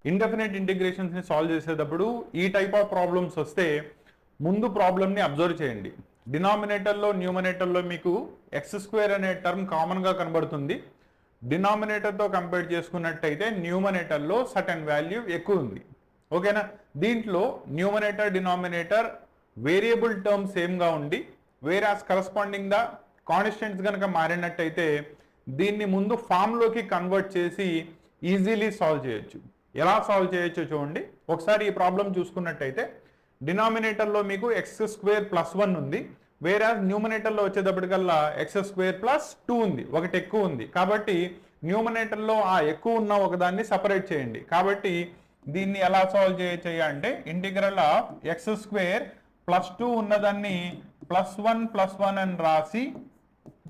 Indefinite ఇంటిగ్రేషన్స్ని solve చేసేటప్పుడు ఈ type of problems వస్తే ముందు ప్రాబ్లమ్ని అబ్జర్వ్ చేయండి. డినామినేటర్లో న్యూమరేటర్లో మీకు x² అనే టర్మ్ కామన్గా కనబడుతుంది. డినామినేటర్తో కంపేర్ చేసుకున్నట్టయితే న్యూమరేటర్లో సర్టెన్ వాల్యూ ఎక్కువ ఉంది. ఓకేనా? దీంట్లో న్యూమరేటర్ డినామినేటర్ వేరియబుల్ టర్మ్ సేమ్గా ఉండి వేరాస్ కరస్పాండింగ్ ద కాన్స్టెంట్స్ కనుక మారినట్టయితే దీన్ని ముందు ఫామ్లోకి కన్వర్ట్ చేసి ఈజీలీ సాల్వ్ చేయొచ్చు. ఎలా సాల్వ్ చేయొచ్చో చూడండి. ఒకసారి ఈ ప్రాబ్లం చూసుకున్నట్టయితే డినామినేటర్లో మీకు x²+1 ఉంది, వేరాస్ న్యూమరేటర్లో వచ్చేటప్పటికల్లా x²+2 ఉంది, ఒకటి ఎక్కువ ఉంది. కాబట్టి న్యూమరేటర్లో ఆ ఎక్కువ ఉన్న ఒకదాన్ని సపరేట్ చేయండి. కాబట్టి దీన్ని ఎలా సాల్వ్ చేయొచ్చు అంటే ఇంటిగ్రల్ ఆఫ్ x²+2 ఉన్నదాన్ని +1 అని రాసి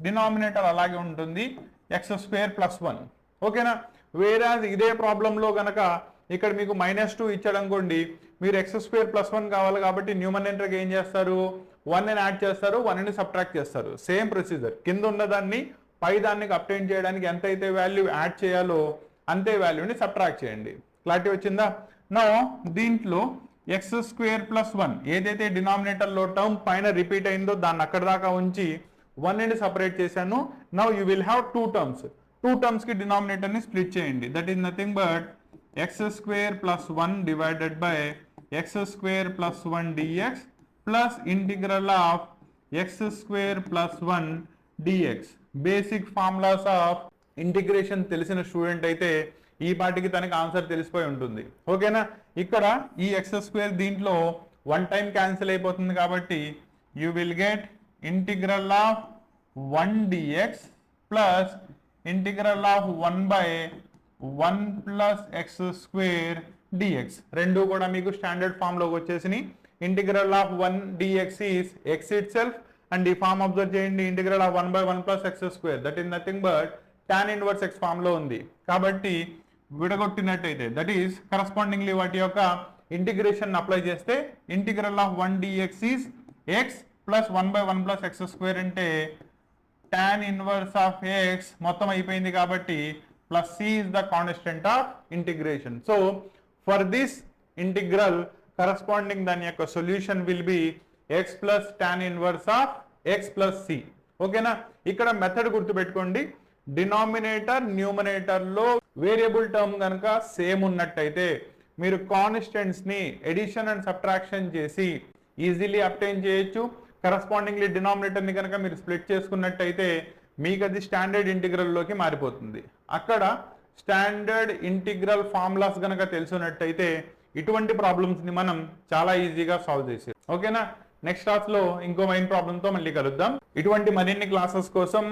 డినామినేటర్ అలాగే ఉంటుంది x²+1. ఓకేనా? వేరాజ్ ఇదే ప్రాబ్లంలో గనక ఇక్కడ మీకు -2 ఇచ్చాడు అనుకోండి, మీరు x²+1 కావాలి కాబట్టి న్యూమరేటర్కి ఏం చేస్తారు, 1 ని యాడ్ చేస్తారు, 1 ని సబ్ట్రాక్ట్ చేస్తారు. Same procedure. కింద ఉన్నదాన్ని పై దానికి అప్టైన్ చేయడానికి ఎంతైతే వాల్యూ యాడ్ చేయాలో అంతే వాల్యూని సబ్ట్రాక్ట్ చేయండి. క్లారిటీ వచ్చిందా? నో దీంట్లో x²+1 ఏదైతే డినామినేటర్లో టర్మ్ పైన రిపీట్ అయిందో దాన్ని అక్కడ దాకా ఉంచి 1 ని సపరేట్ చేశాను. Now you will have two terms కి డినామినేటర్ ని స్ప్లిట్ చేయండి. That is nothing but x²+1 divided by x²+1 dx plus integral of x²+1 dx. Basic formulas of integration తెలిసిన స్టూడెంట్ అయితే ఈ పాటికి తనకి ఆన్సర్ తెలిసిపోయి ఉంటుంది. ఓకేనా? ఇక్కడ ఈ x² దీంట్లో 1 టైం క్యాన్సిల్ అయిపోతుంది కాబట్టి you will get integral of 1 dx plus integral of 1/1 plus x² dx. రెండు కూడా మీకు స్టాండర్డ్ ఫామ్ లోకి వచ్చేసి integral of 1 dx is x itself and ఈ ఫామ్ అబ్జర్వ్ చేయండి. Integral of 1/1 plus x², that is nothing but tan inverse x form లో ఉంది. కాబట్టి విడగొట్టినట్టయితే దట్ ఈస్ కరస్పాండింగ్లీ వాటి యొక్క ఇంటిగ్రేషన్ అప్లై చేస్తే integral of 1 dx is x plus 1/1 plus x² అంటే tan ఇన్వర్స్ ఆఫ్ x మొత్తం అయిపోయింది కాబట్టి plus c is the constant of integration. So for this integral corresponding దాని యొక్క solution will be x plus tan inverse of x plus c. ఓకేనా? ఇక్కడ method గుర్తుపెట్టుకోండి. Denominator numerator లో వేరియబుల్ టర్మ్ కనుక సేమ్ ఉన్నట్టయితే మీరు కాన్స్టెంట్స్ ని ఎడిషన్ అండ్ సబ్ట్రాక్షన్ చేసి ఈజీలీ అబ్టైన్ చేయొచ్చు. కరస్పాండింగ్లీ డినామినేటర్ ని కనుక మీరు స్ప్లిట్ చేసుకున్నట్టయితే మీకు అది స్టాండర్డ్ ఇంటిగ్రల్ లోకి మారిపోతుంది. అక్కడ స్టాండర్డ్ ఇంటిగ్రల్ ఫార్ములాస్ కనుక తెలుసున్నట్టయితే ఇటువంటి ప్రాబ్లమ్స్ ని మనం చాలా ఈజీగా సాల్వ్ చేసేది. ఓకేనా? నెక్స్ట్ క్లాస్ లో ఇంకో మెయిన్ ప్రాబ్లమ్ తో మళ్ళీ కలుద్దాం. ఇటువంటి మరిన్ని క్లాసెస్ కోసం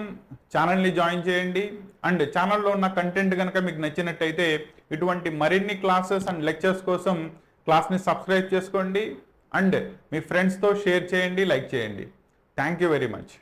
ఛానల్ ని జాయిన్ చేయండి. అండ్ ఛానల్లో ఉన్న కంటెంట్ కనుక మీకు నచ్చినట్టయితే ఇటువంటి మరిన్ని క్లాసెస్ అండ్ లెక్చర్స్ కోసం క్లాస్ ని సబ్స్క్రైబ్ చేసుకోండి అండ్ మీ ఫ్రెండ్స్ తో షేర్ చేయండి, లైక్ చేయండి. Thank you very much.